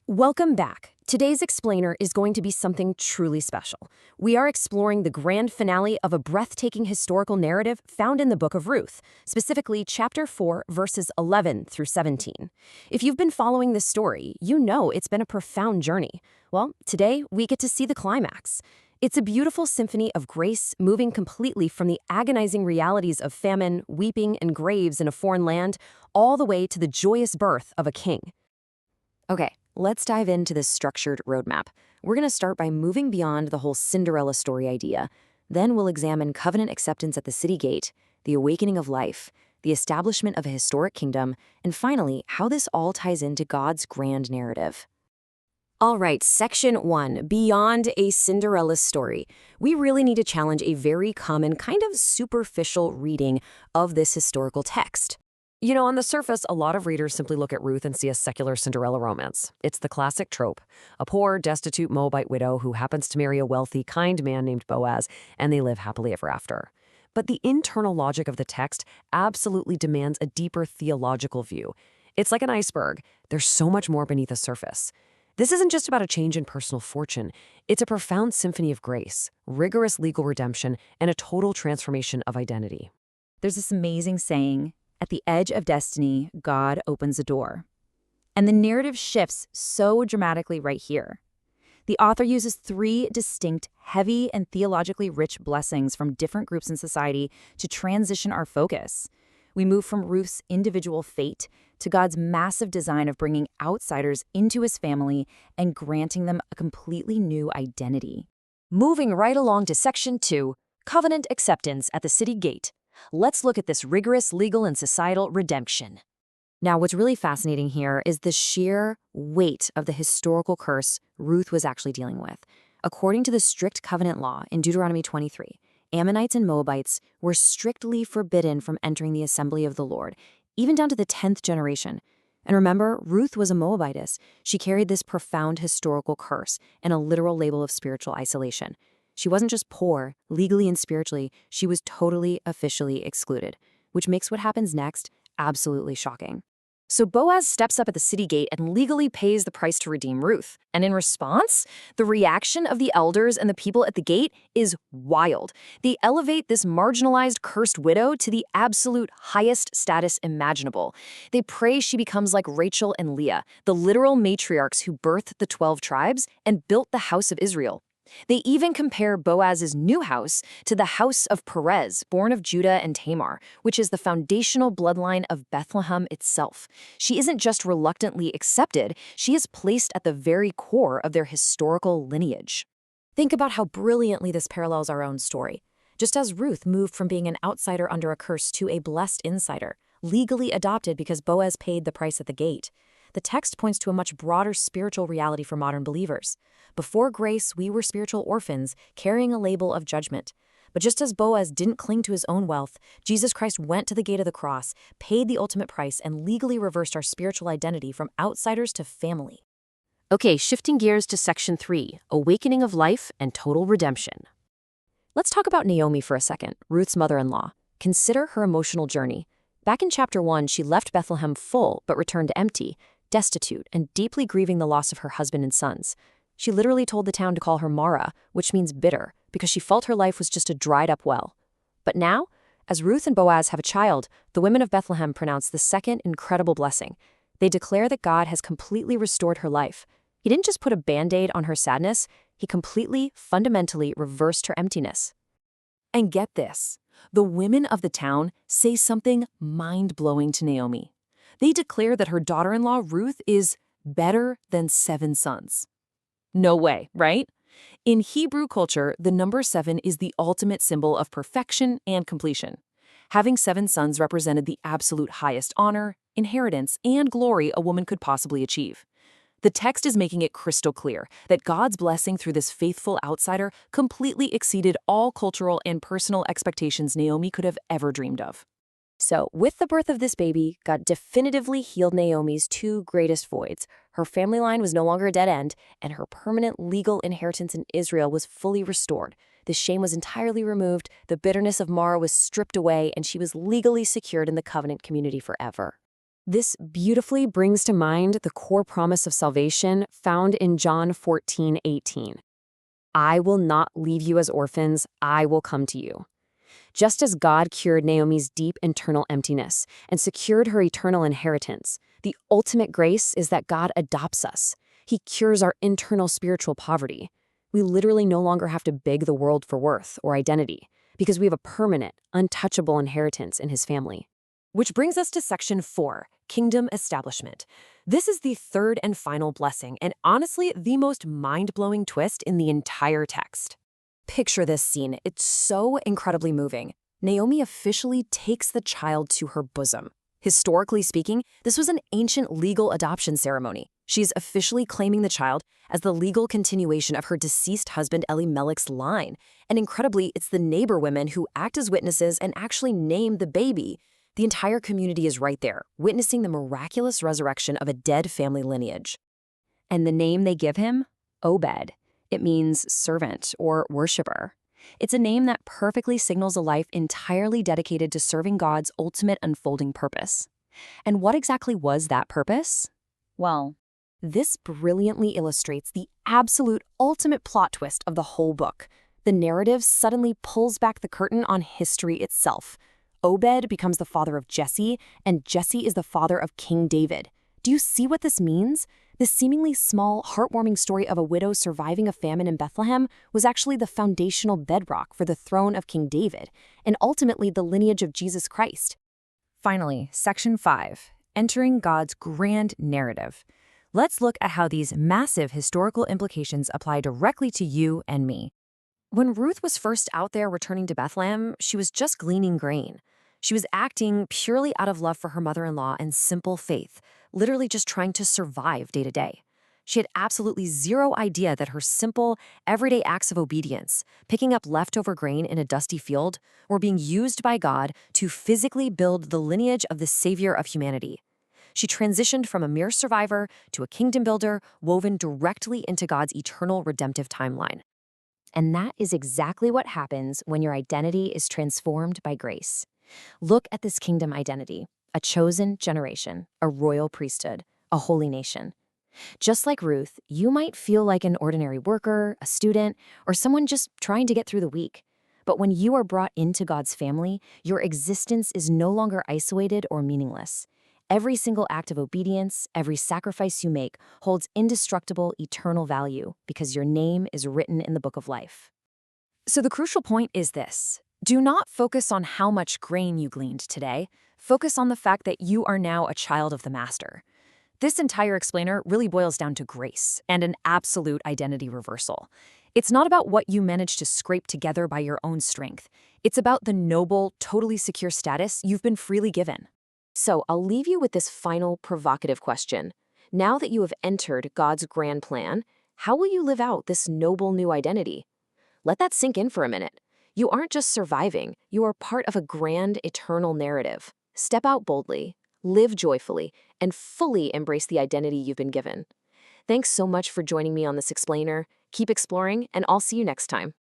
Welcome back. Today's explainer is going to be something truly special. We are exploring the grand finale of a breathtaking historical narrative found in the book of Ruth, specifically chapter 4, verses 11 through 17. If you've been following this story, you know it's been a profound journey. Well, today we get to see the climax. It's a beautiful symphony of grace, moving completely from the agonizing realities of famine, weeping, and graves in a foreign land, all the way to the joyous birth of a king. Okay, let's dive into this structured roadmap. We're going to start by moving beyond the whole Cinderella story idea. Then we'll examine covenant acceptance at the city gate, the awakening of life, the establishment of a historic kingdom, and finally, how this all ties into God's grand narrative. All right, section 1, Beyond a Cinderella Story. We really need to challenge a very common, kind of superficial reading of this historical text. On the surface, a lot of readers simply look at Ruth and see a secular Cinderella romance. It's the classic trope. A poor, destitute Moabite widow who happens to marry a wealthy, kind man named Boaz, and they live happily ever after. But the internal logic of the text absolutely demands a deeper theological view. It's like an iceberg. There's so much more beneath the surface. This isn't just about a change in personal fortune. It's a profound symphony of grace, rigorous legal redemption, and a total transformation of identity. There's this amazing saying, at the edge of destiny, God opens a door. And the narrative shifts so dramatically right here. The author uses 3 distinct, heavy, and theologically rich blessings from different groups in society to transition our focus. We move from Ruth's individual fate to God's massive design of bringing outsiders into his family and granting them a completely new identity. Moving right along to section 2, Covenant Acceptance at the City Gate. Let's look at this rigorous legal and societal redemption. Now, what's really fascinating here is the sheer weight of the historical curse Ruth was actually dealing with. According to the strict covenant law in Deuteronomy 23, Ammonites and Moabites were strictly forbidden from entering the assembly of the Lord, even down to the 10th generation. And remember, Ruth was a Moabitess. She carried this profound historical curse and a literal label of spiritual isolation. She wasn't just poor, legally and spiritually, she was totally, officially excluded, which makes what happens next absolutely shocking. So Boaz steps up at the city gate and legally pays the price to redeem Ruth. And in response, the reaction of the elders and the people at the gate is wild. They elevate this marginalized, cursed widow to the absolute highest status imaginable. They pray she becomes like Rachel and Leah, the literal matriarchs who birthed the 12 tribes and built the house of Israel. They even compare Boaz's new house to the house of Perez, born of Judah and Tamar, which is the foundational bloodline of Bethlehem itself. She isn't just reluctantly accepted, she is placed at the very core of their historical lineage. Think about how brilliantly this parallels our own story. Just as Ruth moved from being an outsider under a curse to a blessed insider, legally adopted because Boaz paid the price at the gate, the text points to a much broader spiritual reality for modern believers. Before grace, we were spiritual orphans, carrying a label of judgment. But just as Boaz didn't cling to his own wealth, Jesus Christ went to the gate of the cross, paid the ultimate price, and legally reversed our spiritual identity from outsiders to family. Okay, shifting gears to section 3, Awakening of Life and Total Redemption. Let's talk about Naomi for a second, Ruth's mother-in-law. Consider her emotional journey. Back in chapter 1, she left Bethlehem full but returned empty, destitute, and deeply grieving the loss of her husband and sons. She literally told the town to call her Mara, which means bitter, because she felt her life was just a dried-up well. But now, as Ruth and Boaz have a child, the women of Bethlehem pronounce the second incredible blessing. They declare that God has completely restored her life. He didn't just put a Band-Aid on her sadness, he completely, fundamentally reversed her emptiness. And get this, the women of the town say something mind-blowing to Naomi. They declare that her daughter-in-law, Ruth, is better than 7 sons. No way, right? In Hebrew culture, the number 7 is the ultimate symbol of perfection and completion. Having 7 sons represented the absolute highest honor, inheritance, and glory a woman could possibly achieve. The text is making it crystal clear that God's blessing through this faithful outsider completely exceeded all cultural and personal expectations Naomi could have ever dreamed of. So, with the birth of this baby, God definitively healed Naomi's 2 greatest voids. Her family line was no longer a dead end, and her permanent legal inheritance in Israel was fully restored. The shame was entirely removed, the bitterness of Mara was stripped away, and she was legally secured in the covenant community forever. This beautifully brings to mind the core promise of salvation found in John 14:18. I will not leave you as orphans, I will come to you. Just as God cured Naomi's deep internal emptiness and secured her eternal inheritance, the ultimate grace is that God adopts us. He cures our internal spiritual poverty. We literally no longer have to beg the world for worth or identity because we have a permanent, untouchable inheritance in His family. Which brings us to section 4, kingdom establishment. This is the third and final blessing, and honestly, the most mind-blowing twist in the entire text. Picture this scene. It's so incredibly moving. Naomi officially takes the child to her bosom. Historically speaking, this was an ancient legal adoption ceremony. She's officially claiming the child as the legal continuation of her deceased husband Elimelech's line. And incredibly, it's the neighbor women who act as witnesses and actually name the baby. The entire community is right there, witnessing the miraculous resurrection of a dead family lineage. And the name they give him? Obed. It means servant or worshiper. It's a name that perfectly signals a life entirely dedicated to serving God's ultimate unfolding purpose. And what exactly was that purpose? Well, this brilliantly illustrates the absolute ultimate plot twist of the whole book. The narrative suddenly pulls back the curtain on history itself. Obed becomes the father of Jesse, and Jesse is the father of King David. Do you see what this means? This seemingly small, heartwarming story of a widow surviving a famine in Bethlehem was actually the foundational bedrock for the throne of King David, and ultimately the lineage of Jesus Christ. Finally, section 5, entering God's grand narrative. Let's look at how these massive historical implications apply directly to you and me. When Ruth was first out there returning to Bethlehem, she was just gleaning grain. She was acting purely out of love for her mother-in-law and simple faith, literally just trying to survive day to day. She had absolutely zero idea that her simple, everyday acts of obedience, picking up leftover grain in a dusty field, were being used by God to physically build the lineage of the Savior of humanity. She transitioned from a mere survivor to a kingdom builder woven directly into God's eternal redemptive timeline. And that is exactly what happens when your identity is transformed by grace. Look at this kingdom identity, a chosen generation, a royal priesthood, a holy nation. Just like Ruth, you might feel like an ordinary worker, a student, or someone just trying to get through the week. But when you are brought into God's family, your existence is no longer isolated or meaningless. Every single act of obedience, every sacrifice you make, holds indestructible, eternal value because your name is written in the book of life. So the crucial point is this. Do not focus on how much grain you gleaned today. Focus on the fact that you are now a child of the Master. This entire explainer really boils down to grace and an absolute identity reversal. It's not about what you managed to scrape together by your own strength. It's about the noble, totally secure status you've been freely given. So I'll leave you with this final provocative question. Now that you have entered God's grand plan, how will you live out this noble new identity? Let that sink in for a minute. You aren't just surviving, you are part of a grand, eternal narrative. Step out boldly, live joyfully, and fully embrace the identity you've been given. Thanks so much for joining me on this explainer. Keep exploring, and I'll see you next time.